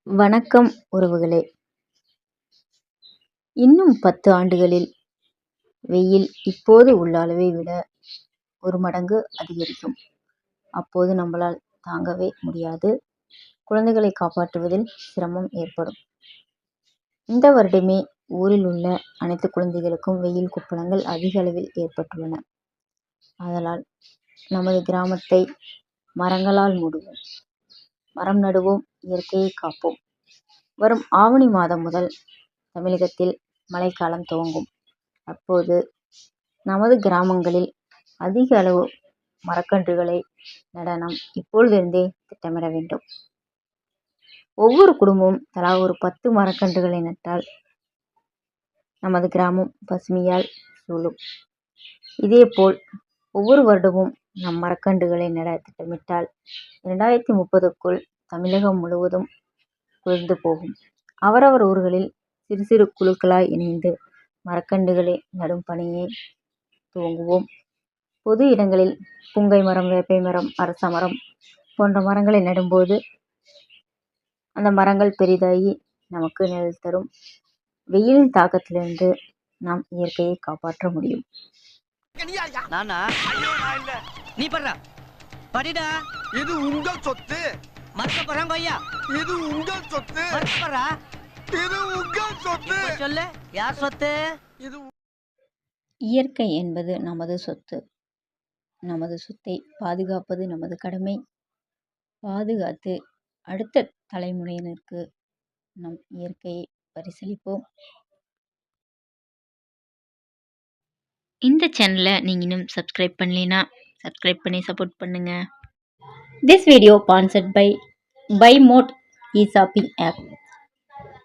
வணக்கம் உறவுகளே! இன்னும் 10 ஆண்டுகளில் வெயில் இப்போது உள்ள அளவை விட 1 மடங்கு அதிகரிக்கும். அப்போது நம்மளால் தாங்கவே முடியாது. குழந்தைகளை காப்பாற்றுவதில் சிரமம் ஏற்படும். இந்த வருடமே ஊரில் உள்ள அனைத்து குழந்தைகளுக்கும் வெயில் கொப்பளங்கள் அதிக அளவில் ஏற்பட்டுள்ளன. ஆதலால் நமது கிராமத்தை மரங்களால் மூடுவோம். மரம் நடுவோம், இயற்கையை காப்போம். வரும் ஆவணி மாதம் முதல் தமிழகத்தில் மழைக்காலம் துவங்கும். அப்போது நமது கிராமங்களில் அதிக அளவு மரக்கன்றுகளை நட நாம் இப்பொழுதிருந்தே திட்டமிட வேண்டும். ஒவ்வொரு குடும்பமும் தலா ஒரு 10 மரக்கன்றுகளை நட்டால் நமது கிராமம் பசுமையால் சூழும். இதேபோல் ஒவ்வொரு வருடமும் நம் மரக்கன்றுகளை நட திட்டமிட்டால் 2030க்குள் தமிழகம் முழுவதும் குளிர்ந்து போகும். அவரவர் ஊர்களில் சிறு சிறு குழுக்களாய் இணைந்து மரக்கன்றுகளை நடும் பணியை துவங்குவோம். பொது இடங்களில் புங்கை மரம், வேப்பை மரம், அரச மரம் போன்ற மரங்களை நடும்போது அந்த மரங்கள் பெரிதாகி நமக்கு நிழல் தரும். வெயிலின் தாக்கத்திலிருந்து நாம் இயற்கையை காப்பாற்ற முடியும். நீ படுறா படிடா. இது உங்கள் சொத்து. மறக்க போறாங்க ஐயா. இது உங்கள் சொத்து. மறக்க போறா. இது உங்கள் சொத்து. சொல்லு, யார் சொத்து? இது இயற்கை என்பது நமது சொத்து. நமது சொத்தை பாதுகாப்பது நமது கடமை. பாதுகாத்து அடுத்த தலைமுறையினருக்கு நம் இயற்கையை பரிசளிப்போம். இந்த சேனலை நீங்க இன்னும் சப்ஸ்கிரைப் பண்ணலைன்னா சப்ஸ்கிரைப் பண்ணி சப்போர்ட் பண்ணுங்க. This video sponsored by Mode e-shopping app.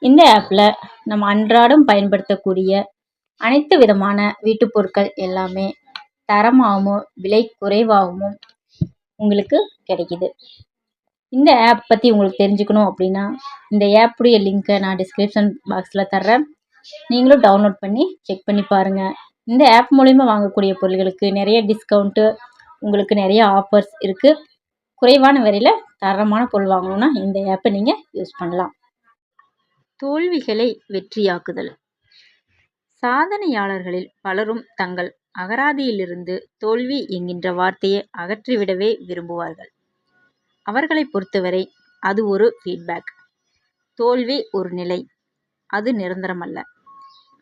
இந்த ஆப்பில் நம்ம அன்றாடம் பயன்படுத்தக்கூடிய அனைத்து விதமான வீட்டுப் பொருட்கள் எல்லாமே தரமாகவும் விலை குறைவாகவும் உங்களுக்கு கிடைக்குது. இந்த ஆப் பற்றி உங்களுக்கு தெரிஞ்சுக்கணும் அப்படின்னா இந்த ஆப்புடைய லிங்க்கை நான் டிஸ்கிரிப்ஷன் பாக்ஸில் தர்றேன். நீங்களும் டவுன்லோட் பண்ணி செக் பண்ணி பாருங்கள். இந்த ஆப் மூலிமா வாங்கக்கூடிய பொருட்களுக்கு நிறைய டிஸ்கவுண்ட்டு, உங்களுக்கு நிறைய ஆஃபர்ஸ் இருக்குது. குறைவான விலையில் தரமான பொருள் வாங்கணும்னா இந்த ஆப்பை நீங்கள் யூஸ் பண்ணலாம். தோல்விகளை வெற்றியாக்குதல். சாதனையாளர்களில் பலரும் தங்கள் அகராதியிலிருந்து தோல்வி என்கின்ற வார்த்தையை அகற்றிவிடவே விரும்புவார்கள். அவர்களை பொறுத்தவரை அது ஒரு ஃபீட்பேக். தோல்வி ஒரு நிலை, அது நிரந்தரமல்ல.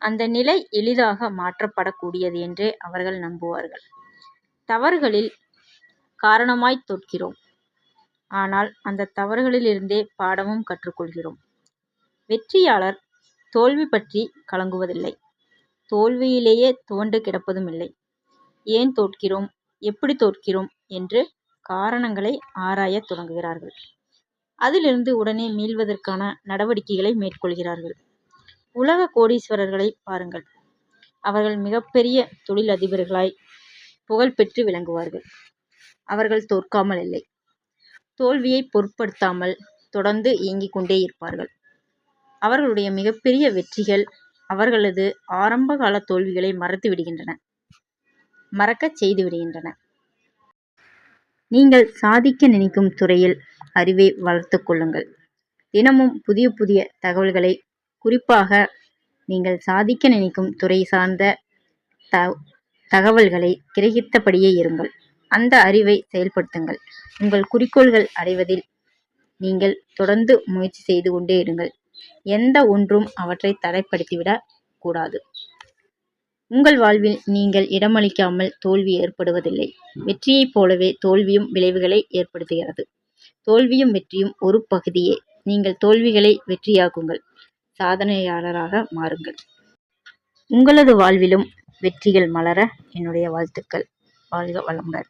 அந்த நிலை எளிதாக மாற்றப்படக்கூடியது என்றே அவர்கள் நம்புவார்கள். தவறுகளில் காரணமாய் தோற்கிறோம், ஆனால் அந்த தவறுகளிலிருந்தே பாடமும் கற்றுக்கொள்கிறோம். வெற்றியாளர் தோல்வி பற்றி கலங்குவதில்லை, தோல்வியிலேயே துவண்டு கிடப்பதும் இல்லை. ஏன் தோற்கிறோம், எப்படி தோற்கிறோம் என்று காரணங்களை ஆராயத் தொடங்குகிறார்கள். அதிலிருந்து உடனே மீள்வதற்கான நடவடிக்கைகளை மேற்கொள்கிறார்கள். உலக கோடீஸ்வரர்களை பாருங்கள். அவர்கள் மிகப்பெரிய தொழிலதிபர்களாய் புகழ் பெற்று விளங்குவார்கள். அவர்கள் தோற்காமல் இல்லை, தோல்வியை பொருட்படுத்தாமல் தொடர்ந்து இயங்கிக் கொண்டே இருப்பார்கள். அவர்களுடைய மிகப்பெரிய வெற்றிகள் அவர்களது ஆரம்பகால தோல்விகளை மறக்கச் செய்து விடுகின்றன. நீங்கள் சாதிக்க நினைக்கும் துறையில் அறிவை வளர்த்து கொள்ளுங்கள். தினமும் புதிய புதிய தகவல்களை, குறிப்பாக நீங்கள் சாதிக்க நினைக்கும் துறை சார்ந்த தகவல்களை கிரகித்தபடியே இருங்கள். அந்த அறிவை செயல்படுத்துங்கள். உங்கள் குறிக்கோள்கள் அடைவதில் நீங்கள் தொடர்ந்து முயற்சி செய்து கொண்டே இருங்கள். எந்த ஒன்றும் அவற்றை தடைப்படுத்திவிடக் கூடாது. உங்கள் வாழ்வில் நீங்கள் இடமளிக்காமல் தோல்வி ஏற்படுவதில்லை. வெற்றியைப் போலவே தோல்வியும் விளைவுகளை ஏற்படுத்துகிறது. தோல்வியும் வெற்றியும் ஒரு பகுதியே. நீங்கள் தோல்விகளை வெற்றியாக்குங்கள், சாதனையாளராக மாறுங்கள். உங்களது வாழ்விலும் வெற்றிகள் மலர என்னுடைய வாழ்த்துக்கள். வாழ்க வளமுடன்.